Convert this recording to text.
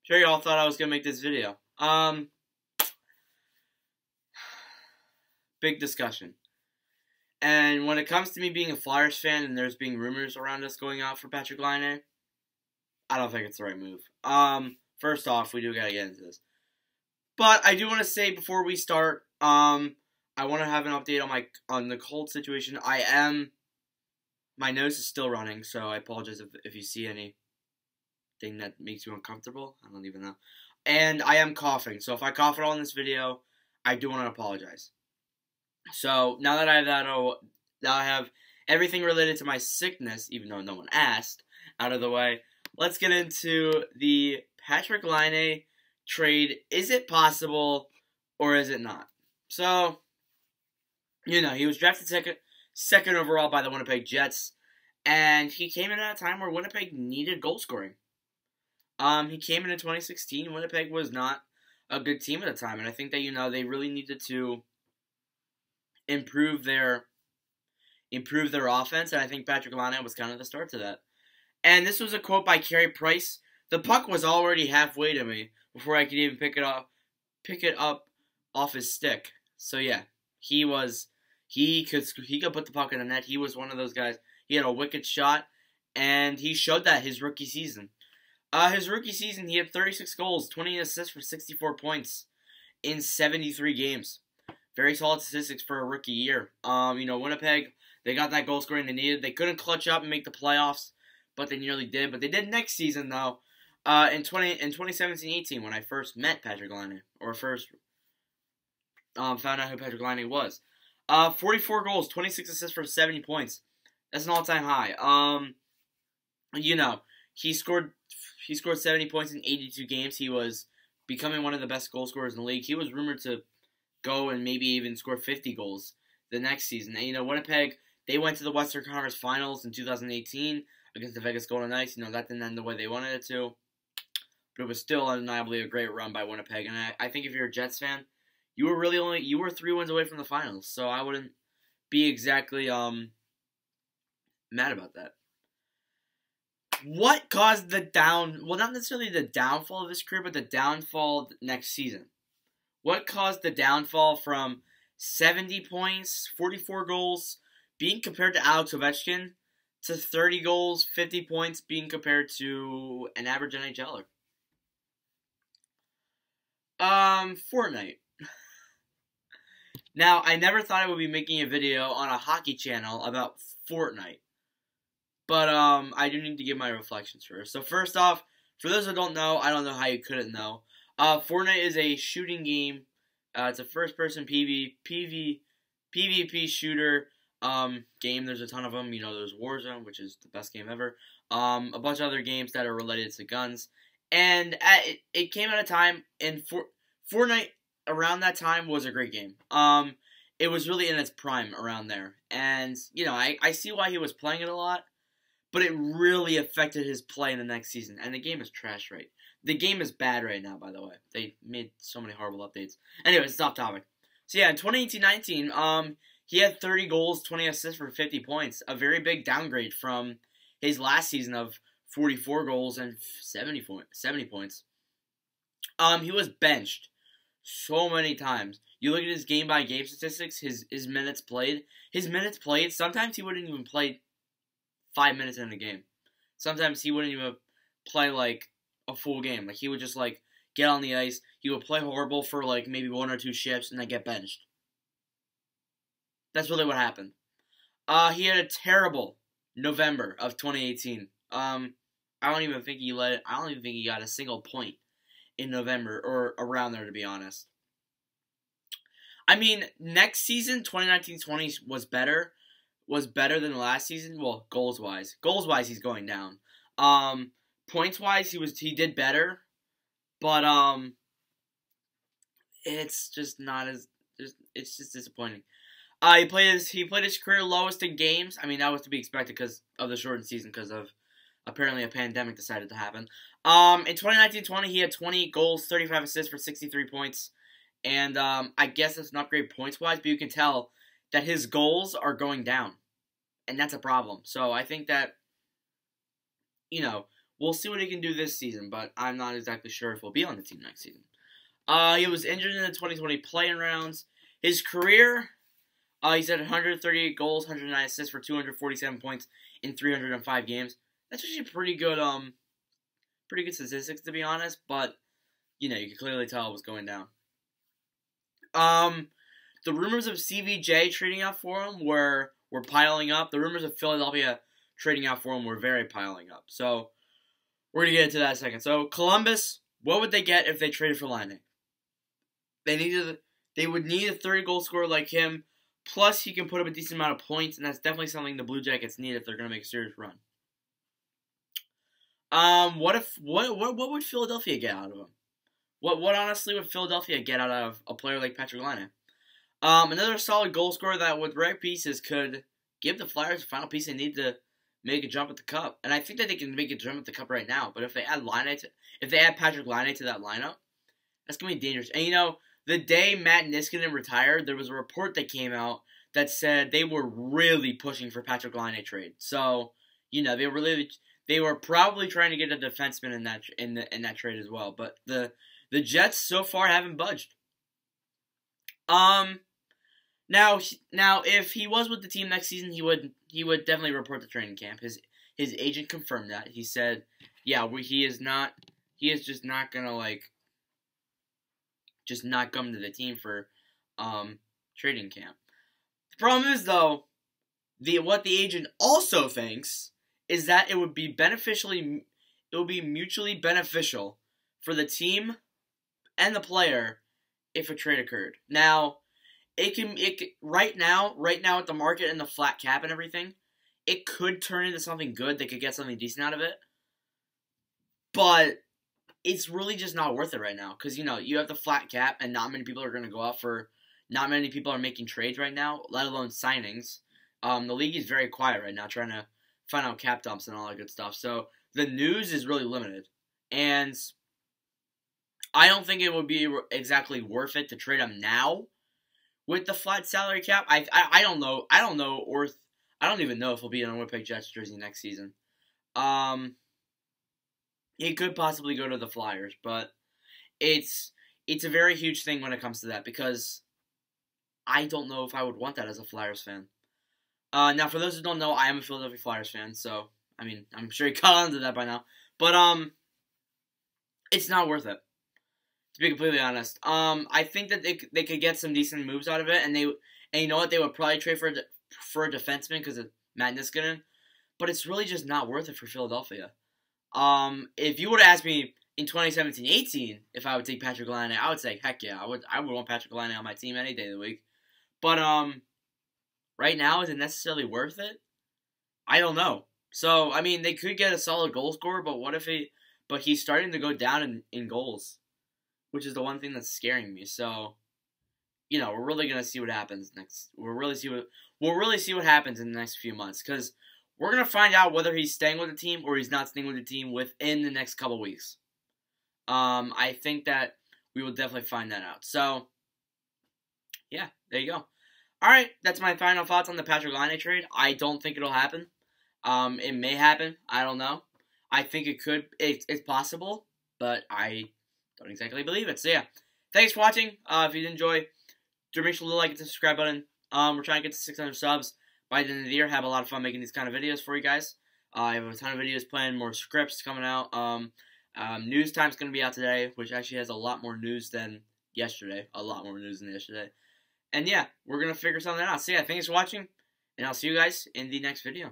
Sure, y'all thought I was gonna make this video. Big discussion. And when it comes to me being a Flyers fan and there's being rumors around us going out for Patrick Laine, I don't think it's the right move. First off, we do gotta get into this. But I do want to say before we start, I want to have an update on the cold situation. My nose is still running, so I apologize if you see anything that makes you uncomfortable. I don't even know. And I am coughing, so if I cough at all in this video, I do want to apologize. So now that I have that I have everything related to my sickness, even though no one asked, out of the way, let's get into the Patrick Laine trade. Is it possible or is it not? So, he was drafted second overall by the Winnipeg Jets, and he came in at a time where Winnipeg needed goal scoring. He came in 2016. Winnipeg was not a good team at the time, and I think that they really needed to improve their offense, and I think Patrick Laine was kind of the start to that. And this was a quote by Carey Price. The puck was already halfway to me before I could even pick it up off his stick. So yeah, he could put the puck in the net. He was one of those guys. He had a wicked shot, and he showed that his rookie season. His rookie season, he had 36 goals, 20 assists for 64 points in 73 games. Very solid statistics for a rookie year. Winnipeg, they got that goal scoring they needed. They couldn't clutch up and make the playoffs, but they nearly did. But they did next season, though. In 2017-18, when I first met Patrick Laine, or first found out who Patrick Laine was. 44 goals, 26 assists for 70 points. That's an all-time high. He scored 70 points in 82 games. He was becoming one of the best goal scorers in the league. He was rumored to go and maybe even score 50 goals the next season. And, Winnipeg, they went to the Western Conference Finals in 2018 against the Vegas Golden Knights. That didn't end the way they wanted it to. But it was still undeniably a great run by Winnipeg. And I think if you're a Jets fan, you were 3 wins away from the finals. So I wouldn't be exactly mad about that. What caused not necessarily the downfall of his career, but the downfall next season? What caused the downfall from 70 points, 44 goals, being compared to Alex Ovechkin, to 30 goals, 50 points, being compared to an average NHLer? Fortnite. Now, I never thought I would be making a video on a hockey channel about Fortnite. But, I do need to give my reflections first. So, first off, for those who don't know, I don't know how you couldn't know. Fortnite is a shooting game. It's a first-person PvP shooter game. There's a ton of them. There's Warzone, which is the best game ever. A bunch of other games that are related to guns. And it came at a time, and Fortnite around that time was a great game. It was really in its prime around there. And, I see why he was playing it a lot. But it really affected his play in the next season. And the game is trash The game is bad right now, by the way. They made so many horrible updates. Anyways, it's off topic. So yeah, in 2018-19, he had 30 goals, 20 assists for 50 points. A very big downgrade from his last season of 44 goals and 70 points. He was benched so many times. You look at his game-by-game statistics, his minutes played. Sometimes he wouldn't even play 5 minutes in a game. Sometimes he wouldn't even play, a full game. He would just, get on the ice. He would play horrible for, maybe 1 or 2 shifts and then get benched. That's really what happened. He had a terrible November of 2018. I don't even think he got a single point in November or around there, to be honest. I mean, next season, 2019-20 was better than the last season. Well, goals-wise. Goals-wise, he's going down. Points-wise, he did better. But, it's just not as... It's just disappointing. He played his career lowest in games. I mean, that was to be expected because of the shortened season, because of apparently a pandemic decided to happen. In 2019-20, he had 20 goals, 35 assists for 63 points. And I guess that's not great points-wise, but you can tell that his goals are going down. And that's a problem. So I think that, we'll see what he can do this season, but I'm not exactly sure if he'll be on the team next season. He was injured in the 2020 play-in rounds. His career, he's had 138 goals, 109 assists for 247 points in 305 games. That's actually pretty good statistics, to be honest, but, you know, you can clearly tell it was going down. The rumors of CVJ trading out for him were piling up. The rumors of Philadelphia trading out for him were very piling up. So, we're going to get into that in a second. So, Columbus, what would they get if they traded for Laine? They would need a 30-goal scorer like him, plus he can put up a decent amount of points, and that's definitely something the Blue Jackets need if they're going to make a serious run. What would Philadelphia get out of him? What honestly would Philadelphia get out of a player like Patrick Laine? Another solid goal scorer that with right pieces could give the Flyers the final piece they need to make a jump at the cup. And I think that they can make a jump at the cup right now. But if they add Patrick Laine to that lineup, that's gonna be dangerous. And you know, the day Matt Niskanen retired, there was a report that came out that said they were really pushing for Patrick Laine trade. So, you know, they were probably trying to get a defenseman in that trade as well. But the Jets so far haven't budged. Now if he was with the team next season, he would definitely report to training camp. His agent confirmed that. He said, yeah, he is just not gonna just not come to the team for training camp. The problem is though, what the agent also thinks is that it would be mutually beneficial for the team and the player if a trade occurred. Now, right now at the market and the flat cap and everything, it could turn into something good. They could get something decent out of it. But it's really just not worth it right now because, you know, you have the flat cap and not many people are going to go out for, not many people are making trades right now, let alone signings. The league is very quiet right now trying to find out cap dumps and all that good stuff. So the news is really limited. And I don't think it would be exactly worth it to trade him now with the flat salary cap. I don't know. I don't even know if he'll be in a Winnipeg Jets jersey next season. He could possibly go to the Flyers, but it's a very huge thing when it comes to that because I don't know if I would want that as a Flyers fan. Now, for those who don't know, I am a Philadelphia Flyers fan, so I mean, I'm sure you caught on to that by now. But it's not worth it, to be completely honest. I think that they could get some decent moves out of it, and you know what, they would probably trade for a defenseman because of Matt Niskanen, but it's really just not worth it for Philadelphia. If you would have asked me in 2017-18 if I would take Patrick Laine, I would say, heck yeah, I would want Patrick Laine on my team any day of the week. But right now, is it necessarily worth it? I don't know. So, I mean, they could get a solid goal scorer, but what if he's starting to go down in goals, which is the one thing that's scaring me. So, you know, we're really gonna see what happens next. We'll really see what happens in the next few months because we're gonna find out whether he's staying with the team or he's not staying with the team within the next couple weeks. I think that we will definitely find that out. So, yeah, there you go. All right, that's my final thoughts on the Patrick Laine trade. I don't think it'll happen. It may happen. I don't know. I think it could. It's possible, but I don't exactly believe it. So yeah, thanks for watching. If you did enjoy, do make sure to like and subscribe button. We're trying to get to 600 subs by the end of the year. Have a lot of fun making these kind of videos for you guys. I have a ton of videos planned, more scripts coming out. News Time's going to be out today, which actually has a lot more news than yesterday. A lot more news than yesterday. And yeah, we're going to figure something out. So yeah, thanks for watching, and I'll see you guys in the next video.